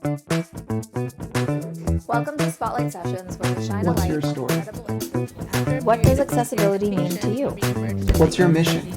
Welcome to Spotlight Sessions, where we shine What's a light your on story? incredible. What does accessibility mean to you? What's your mission?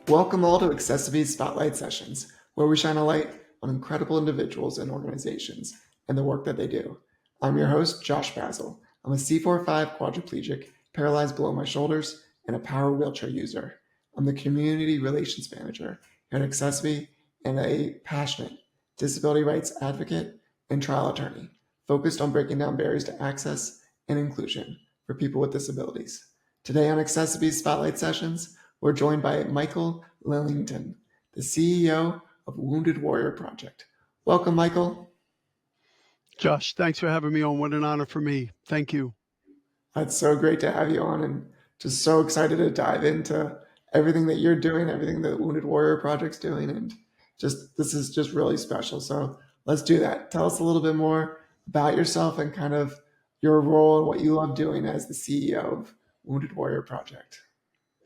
Welcome all to accessiBe's Spotlight Sessions, where we shine a light on incredible individuals and organizations and the work that they do. I'm your host, Josh Basil. I'm a C4-5 quadriplegic, paralyzed below my shoulders, and a power wheelchair user. I'm the Community Relations Manager here at accessiBe and a passionate disability rights advocate and trial attorney focused on breaking down barriers to access and inclusion for people with disabilities. Today on accessiBe's Spotlight Sessions, we're joined by Michael Linnington, the CEO of Wounded Warrior Project. Welcome, Michael. Josh, thanks for having me on. What an honor for me. Thank you. It's so great to have you on, and just so excited to dive into everything that you're doing, everything that Wounded Warrior Project's doing, and this is just really special. So let's do that. Tell us a little bit more about yourself and kind of your role and what you love doing as the CEO of Wounded Warrior Project.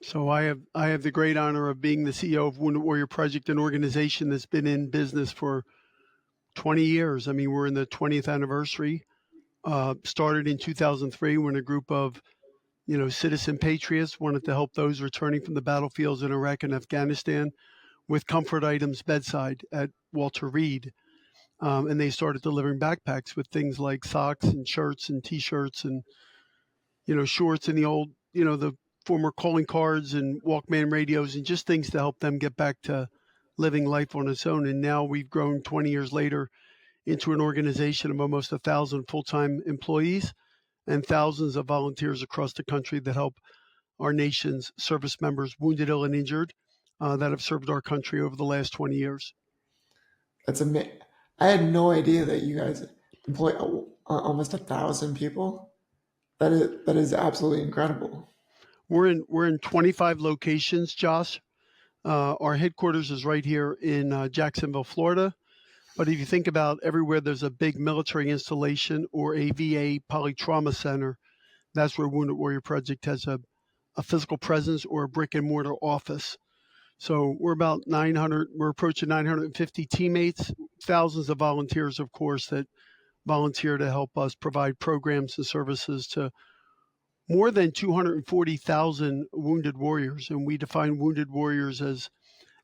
So I have the great honor of being the CEO of Wounded Warrior Project, an organization that's been in business for 20 years. I mean, we're in the 20th anniversary. Started in 2003 when a group of, citizen patriots wanted to help those returning from the battlefields in Iraq and Afghanistan with comfort items bedside at Walter Reed. And they started delivering backpacks with things like socks and shirts and T-shirts and, shorts and the old, the former calling cards and Walkman radios and just things to help them get back to living life on its own. And now we've grown 20 years later into an organization of almost 1,000 full-time employees and thousands of volunteers across the country that help our nation's service members, wounded, ill, and injured, that have served our country over the last 20 years. That's amazing. I had no idea that you guys employ almost 1,000 people. That is absolutely incredible. We're in 25 locations, Josh. Our headquarters is right here in Jacksonville, Florida. But if you think about everywhere there's a big military installation or a VA polytrauma center, that's where Wounded Warrior Project has a physical presence or a brick and mortar office. So we're about 900, we're approaching 950 teammates, thousands of volunteers, of course, that volunteer to help us provide programs and services to more than 240,000 wounded warriors. And we define wounded warriors as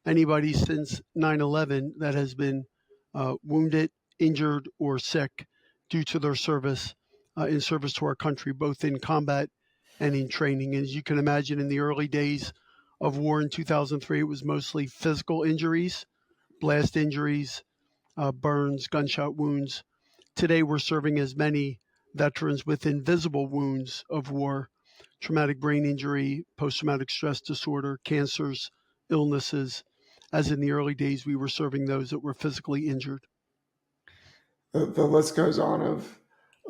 anybody since 9/11 that has been wounded, injured, or sick due to their service in service to our country, both in combat and in training. And as you can imagine, in the early days of war in 2003, it was mostly physical injuries, blast injuries, burns, gunshot wounds. Today, we're serving as many veterans with invisible wounds of war, traumatic brain injury, post-traumatic stress disorder, cancers, illnesses, as in the early days we were serving those that were physically injured. The list goes on of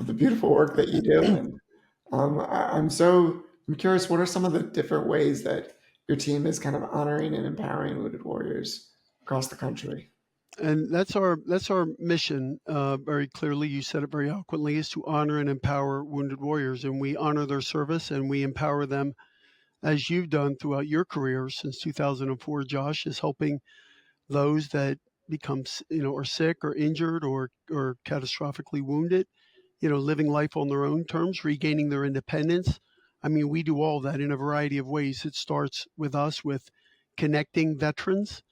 the beautiful work that you do. And I'm curious, what are some of the different ways that your team is kind of honoring and empowering wounded warriors across the country? And that's our mission. Very clearly, you said it very eloquently, is to honor and empower wounded warriors, and we honor their service and we empower them, as you've done throughout your career since 2004. Josh, is helping those that become, are sick or injured or catastrophically wounded, living life on their own terms, regaining their independence. I mean, we do all that in a variety of ways. It starts with us with connecting veterans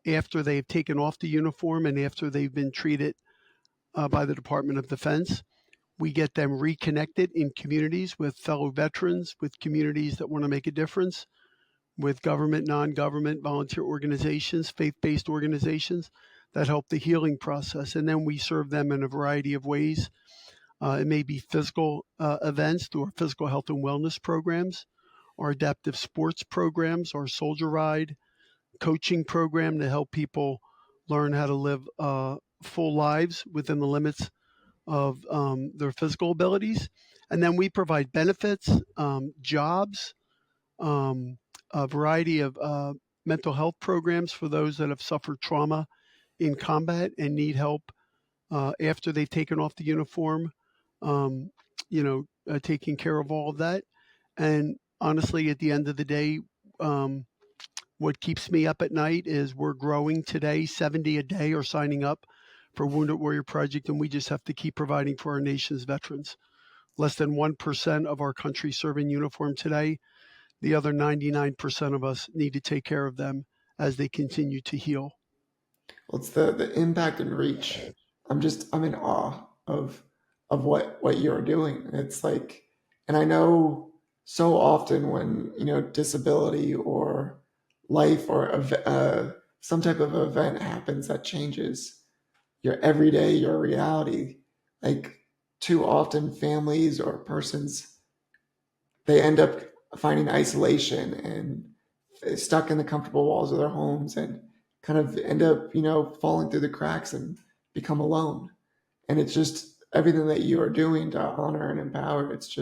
after they've taken off the uniform and after they've been treated by the Department of Defense. We get them reconnected in communities with fellow veterans, with communities that want to make a difference, with government, non-government, volunteer organizations, faith-based organizations that help the healing process. And then we serve them in a variety of ways. It may be physical events through our physical health and wellness programs, our adaptive sports programs, our soldier ride coaching program to help people learn how to live full lives within the limits of their physical abilities. And then we provide benefits, jobs, a variety of mental health programs for those that have suffered trauma in combat and need help after they've taken off the uniform. taking care of all of that. And honestly, at the end of the day, what keeps me up at night is we're growing today. 70 a day are signing up for Wounded Warrior Project, and we just have to keep providing for our nation's veterans. Less than 1% of our country serve in uniform today. The other 99% of us need to take care of them as they continue to heal. Well, it's the impact and reach. I'm in awe of what you're doing. It's like, and I know so often when disability or life or some type of event happens that changes your everyday, your reality. Like too often, families or persons, they end up finding isolation and stuck in the comfortable walls of their homes and kind of end up, falling through the cracks and become alone. And it's just everything that you are doing to honor and empower. It's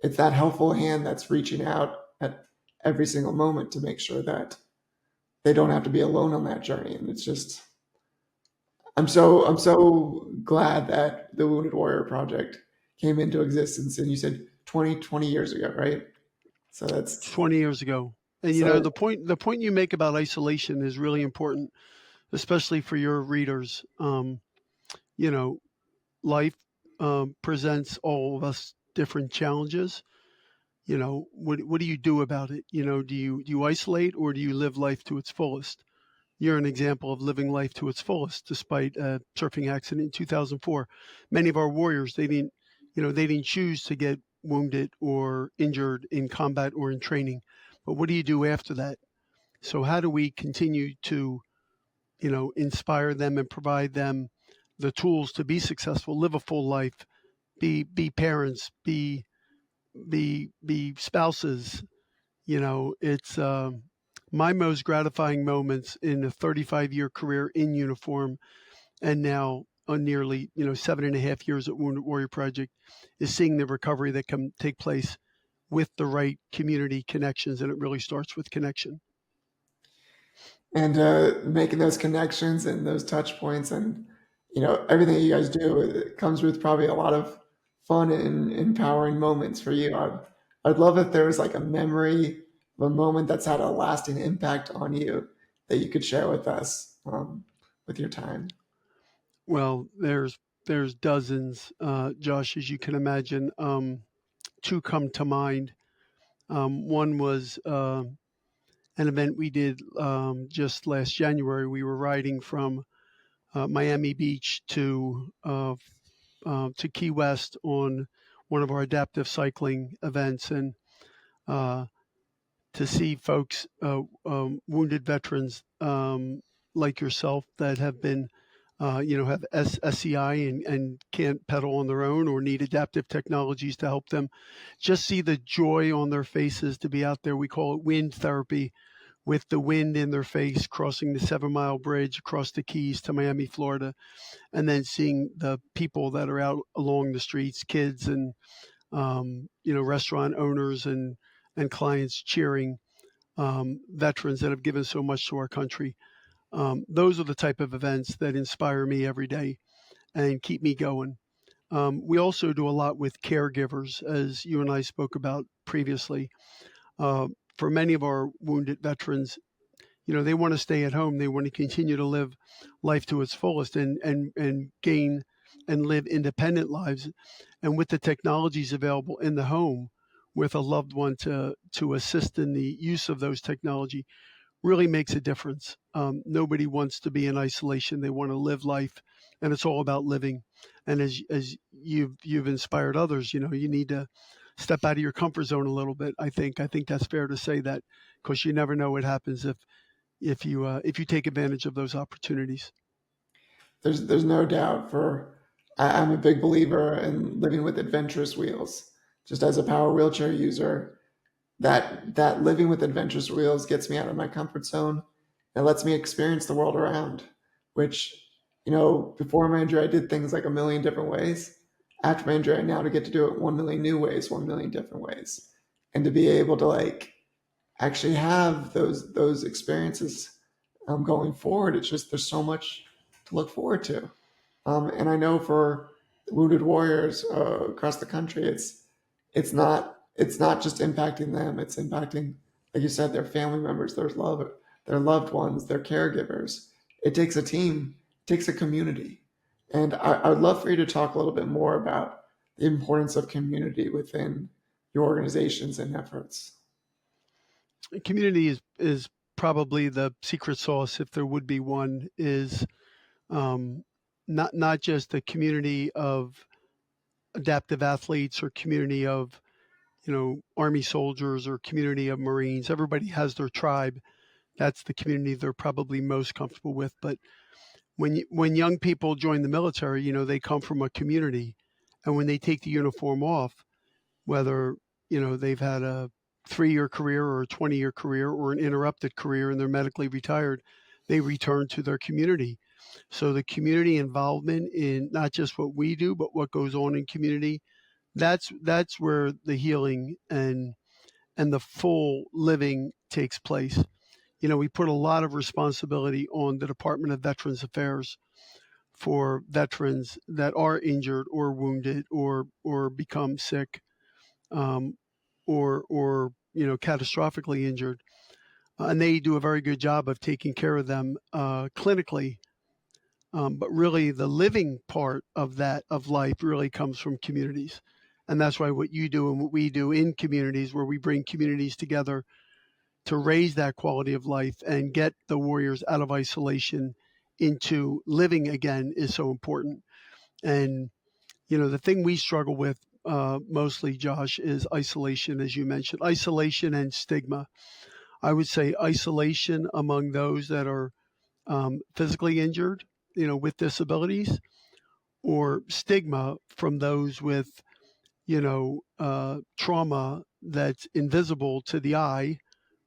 that helpful hand that's reaching out at every single moment to make sure that they don't have to be alone on that journey. And it's just, I'm so glad that the Wounded Warrior Project came into existence. And you said 20 years ago, right? So that's 20 years ago. And so the point you make about isolation is really important, especially for your readers. You know, life presents all of us different challenges. What do you do about it? Do you isolate or do you live life to its fullest? You're an example of living life to its fullest, despite a surfing accident in 2004. Many of our warriors, they didn't choose to get wounded or injured in combat or in training. But what do you do after that? So how do we continue to, inspire them and provide them the tools to be successful, live a full life, be parents, be spouses? It's my most gratifying moments in a 35-year career in uniform, and now on nearly 7.5 years at Wounded Warrior Project, is seeing the recovery that can take place with the right community connections, and it really starts with connection. and making those connections and those touch points and everything that you guys do, it comes with probably a lot of fun and empowering moments for you. I'd love if there was like a memory of a moment that's had a lasting impact on you that you could share with us, with your time. Well, there's dozens, Josh, as you can imagine. Two come to mind. One was an event we did just last January. We were riding from Miami Beach to Key West on one of our adaptive cycling events, and uh, to see folks, wounded veterans like yourself that have been, have SCI and can't pedal on their own or need adaptive technologies to help them. Just see the joy on their faces to be out there. We call it wind therapy, with the wind in their face, crossing the 7 Mile Bridge across the Keys to Miami, Florida, and then seeing the people that are out along the streets, kids and restaurant owners and clients cheering veterans that have given so much to our country. Those are the type of events that inspire me every day and keep me going. We also do a lot with caregivers, as you and I spoke about previously. Uh, for many of our wounded veterans, they want to stay at home. They want to continue to live life to its fullest and gain and live independent lives. And with the technologies available in the home, with a loved one to assist in the use of those technology, really makes a difference. Nobody wants to be in isolation. They want to live life, and it's all about living. And as you've inspired others, you need to step out of your comfort zone a little bit. I think that's fair to say that, because you never know what happens if you take advantage of those opportunities. There's no doubt. I'm a big believer in living with adventurous wheels. Just as a power wheelchair user, that living with adventurous wheels gets me out of my comfort zone and lets me experience the world around. Which, before my injury, I did things like a million different ways. After my injury, I now to get to do it 1 million new ways, 1 million different ways, and to be able to like actually have those experiences going forward. It's just there's so much to look forward to. And I know for wounded warriors across the country, it's not just impacting them. It's impacting, like you said, their family members, their loved ones, their caregivers. It takes a team, it takes a community, and I would love for you to talk a little bit more about the importance of community within your organizations and efforts. Community is probably the secret sauce, if there would be one, is um, not just a community of adaptive athletes or community of Army soldiers or community of Marines. Everybody has their tribe. That's the community they're probably most comfortable with. But when young people join the military, they come from a community, and when they take the uniform off, whether they've had a 3-year career or a 20-year career or an interrupted career and they're medically retired, they return to their community. So the community involvement in not just what we do, but what goes on in community, that's where the healing and the full living takes place. We put a lot of responsibility on the Department of Veterans Affairs for veterans that are injured or wounded or become sick, um, or catastrophically injured, and they do a very good job of taking care of them clinically. But really, the living part of that of life really comes from communities, and that's why what you do and what we do in communities, where we bring communities together to raise that quality of life and get the warriors out of isolation into living again, is so important. And the thing we struggle with mostly, Josh, is isolation, as you mentioned, isolation and stigma. I would say isolation among those that are physically injured, with disabilities, or stigma from those with, trauma that's invisible to the eye,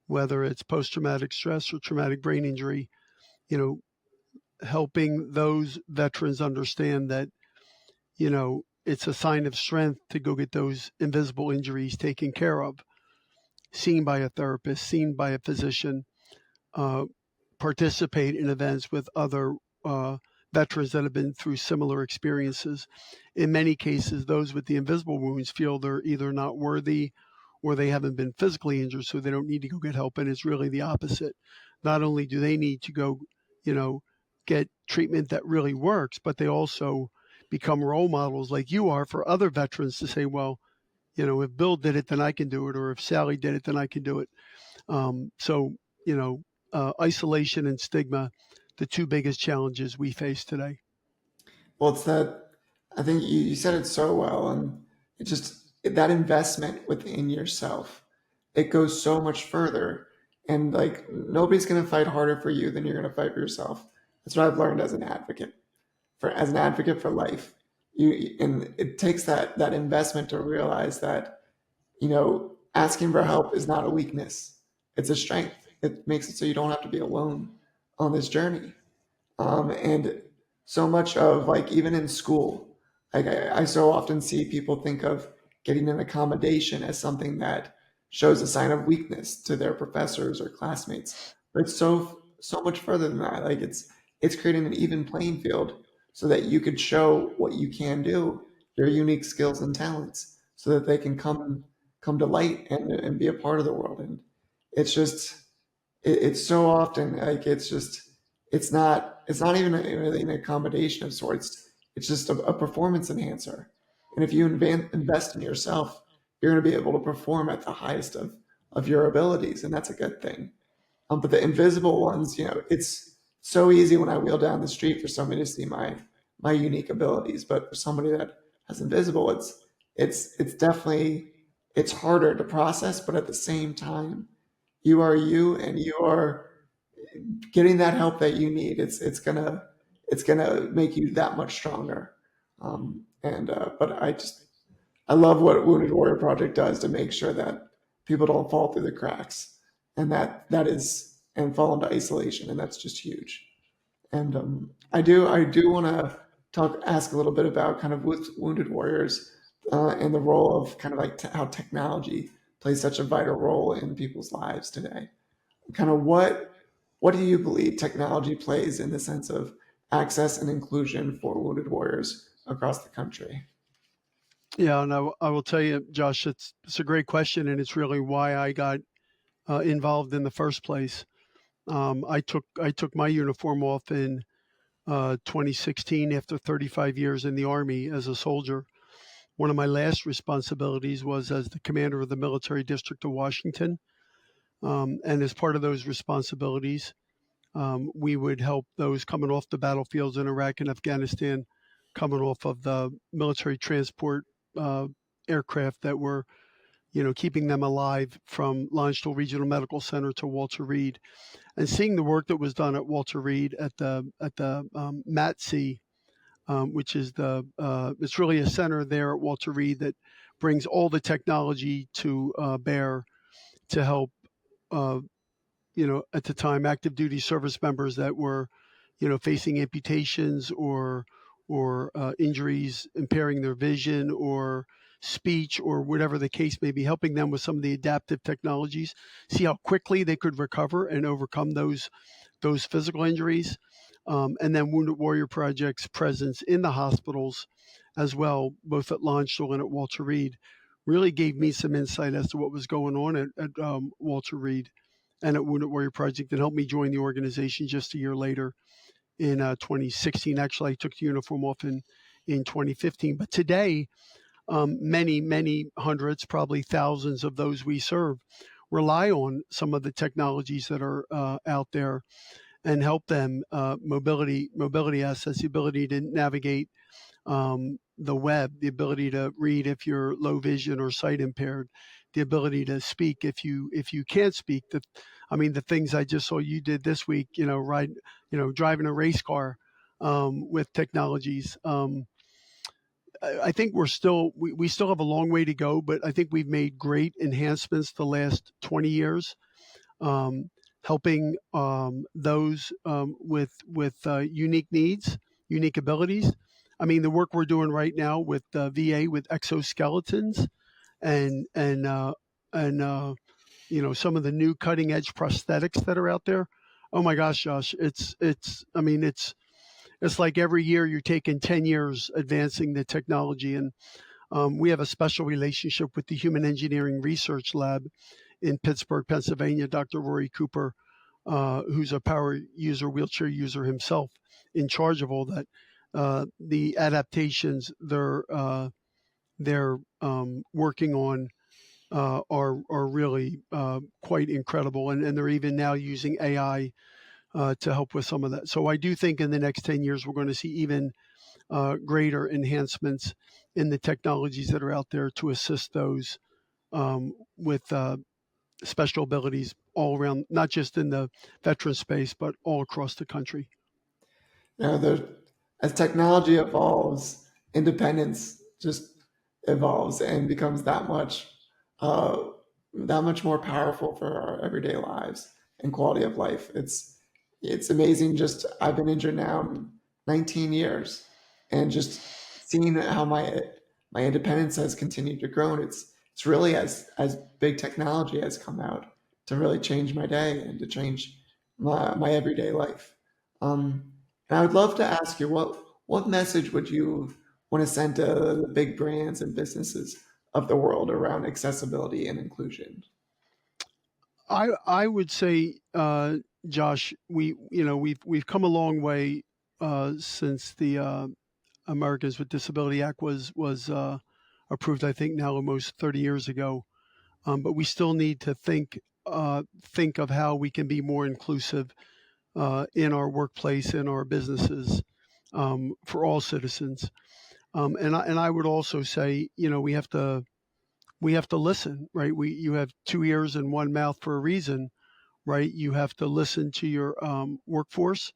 whether it's post traumatic stress or traumatic brain injury, you know, helping those veterans understand that, it's a sign of strength to go get those invisible injuries taken care of, seen by a therapist, seen by a physician, uh, participate in events with other uh, veterans that have been through similar experiences. In many cases, those with the invisible wounds feel they're either not worthy or they haven't been physically injured, so they don't need to go get help. And it's really the opposite. Not only do they need to go, you know, get treatment that really works, but they also become role models like you are for other veterans to say, well, if Bill did it, then I can do it, or if Sally did it, then I can do it. So, you know, isolation and stigma, the two biggest challenges we face today. Well, it's that I think you said it so well, and it just that investment within yourself, it goes so much further. And like nobody's gonna fight harder for you than you're gonna fight for yourself. That's what I've learned as an advocate for life. And it takes that investment to realize that asking for help is not a weakness; it's a strength. It makes it so you don't have to be alone on this journey. And so much of like even in school, like I so often see people think of getting an accommodation as something that shows a sign of weakness to their professors or classmates. But it's so much further than that. Like it's creating an even playing field so that you could show what you can do, your unique skills and talents, so that they can come to light and be a part of the world. And it's just it's so often like it's not even really an accommodation of sorts. It's just a performance enhancer. And if you invest in yourself, you're going to be able to perform at the highest of your abilities, and that's a good thing. But the invisible ones, it's so easy when I wheel down the street for somebody to see my unique abilities. But for somebody that has invisible, it's definitely it's harder to process. But at the same time, you are you, and you are getting that help that you need. It's gonna make you that much stronger. And but I love what Wounded Warrior Project does to make sure that people don't fall through the cracks, and and fall into isolation, and that's just huge. And I do want to ask a little bit about kind of with Wounded Warriors and the role of kind of like how technology plays such a vital role in people's lives today. Kind of what do you believe technology plays in the sense of access and inclusion for wounded warriors across the country? Yeah, and I will tell you, Josh, it's a great question, and it's really why I got involved in the first place. I took my uniform off in 2016 after 35 years in the Army as a soldier. One of my last responsibilities was as the commander of the Military District of Washington, and as part of those responsibilities, we would help those coming off the battlefields in Iraq and Afghanistan, coming off of the military transport uh, aircraft that were, keeping them alive from Longeville Regional Medical Center to Walter Reed, and seeing the work that was done at Walter Reed at the MATC, which is it's really a center there at Walter Reed that brings all the technology to bear to help uh, at the time, active duty service members that were, facing amputations or injuries impairing their vision or speech or whatever the case may be, helping them with some of the adaptive technologies, see how quickly they could recover and overcome those physical injuries. And then Wounded Warrior Project's presence in the hospitals as well, both at Longeville and at Walter Reed, really gave me some insight as to what was going on at Walter Reed and at Wounded Warrior Project, and helped me join the organization just a year later in 2016. Actually, I took the uniform off in 2015. But today, many hundreds, probably thousands of those we serve rely on some of the technologies that are out there and help them mobility assets, the ability to navigate the web, the ability to read if you're low vision or sight impaired, the ability to speak if you can't speak. The things I just saw you did this week, driving a race car with technologies. I think we still have a long way to go, but I think we've made great enhancements the last 20 years, helping those with unique needs, unique abilities. The work we're doing right now with VA with exoskeletons and some of the new cutting edge prosthetics that are out there. Oh my gosh, Josh, it's like every year you're taking 10 years advancing the technology. And we have a special relationship with the Human Engineering Research Lab in Pittsburgh, Pennsylvania. Dr. Rory Cooper, who's a power user, wheelchair user himself, in charge of all that. The adaptations they're working on are really quite incredible, and they're even now using AI to help with some of that. So I do think in the next 10 years we're going to see even greater enhancements in the technologies that are out there to assist those with special abilities all around, not just in the veteran space, but all across the country. As technology evolves, independence just evolves and becomes uh, that much more powerful for our everyday lives and quality of life. It's amazing. Just I've been injured now 19 years, and just seeing how my independence has continued to grow. And it's really as big technology has come out to really change my day and to change my everyday life. Um, and I would love to ask you what message would you want to send to the big brands and businesses of the world around accessibility and inclusion? I would say, Josh, we've come a long way since the Americans with Disability Act was approved. I think now almost 30 years ago, but we still need to think of how we can be more inclusive in our workplace, in our businesses, for all citizens. And I would also say, we have to listen, right? You have two ears and one mouth for a reason, right? You have to listen to your workforce.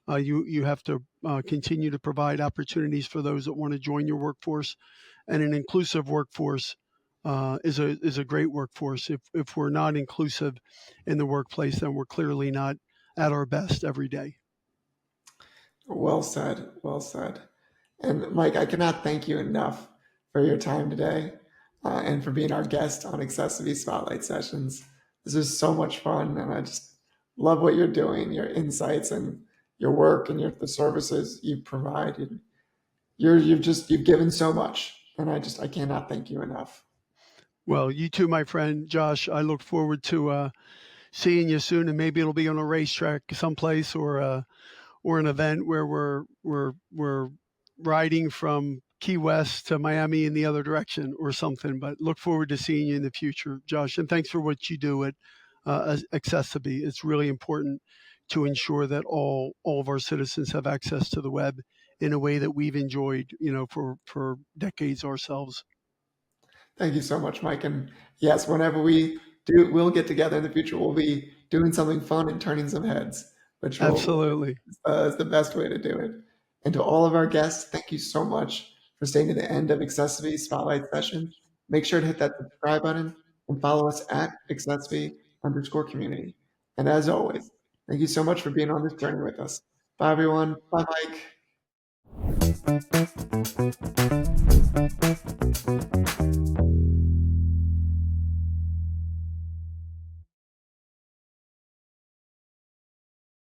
You have to continue to provide opportunities for those that want to join your workforce, and an inclusive workforce is a great workforce. If we're not inclusive in the workplace, then we're clearly not at our best every day. Well said. Well said. And Mike, I cannot thank you enough for your time today and for being our guest on accessiBe's Spotlight Sessions. This is so much fun, and I just love what you're doing, your insights and your work and the services you provide. you've given so much, and I cannot thank you enough. Well, you too, my friend Josh. I look forward to seeing you soon, and maybe it'll be on a racetrack someplace or an event where we're riding from Key West to Miami in the other direction or something. But look forward to seeing you in the future, Josh. And thanks for what you do at accessiBe. It's really important to ensure that all of our citizens have access to the web in a way that we've enjoyed, for decades ourselves. Thank you so much, Mike. And yes, whenever we'll get together in the future, we'll be doing something fun and turning some heads, which Absolutely. is the best way to do it. And to all of our guests, thank you so much for staying to the end of accessiBe Spotlight session. Make sure to hit that subscribe button and follow us at accessiBe_community. And as always, thank you so much for being on this journey with us. Bye, everyone. Bye, Mike.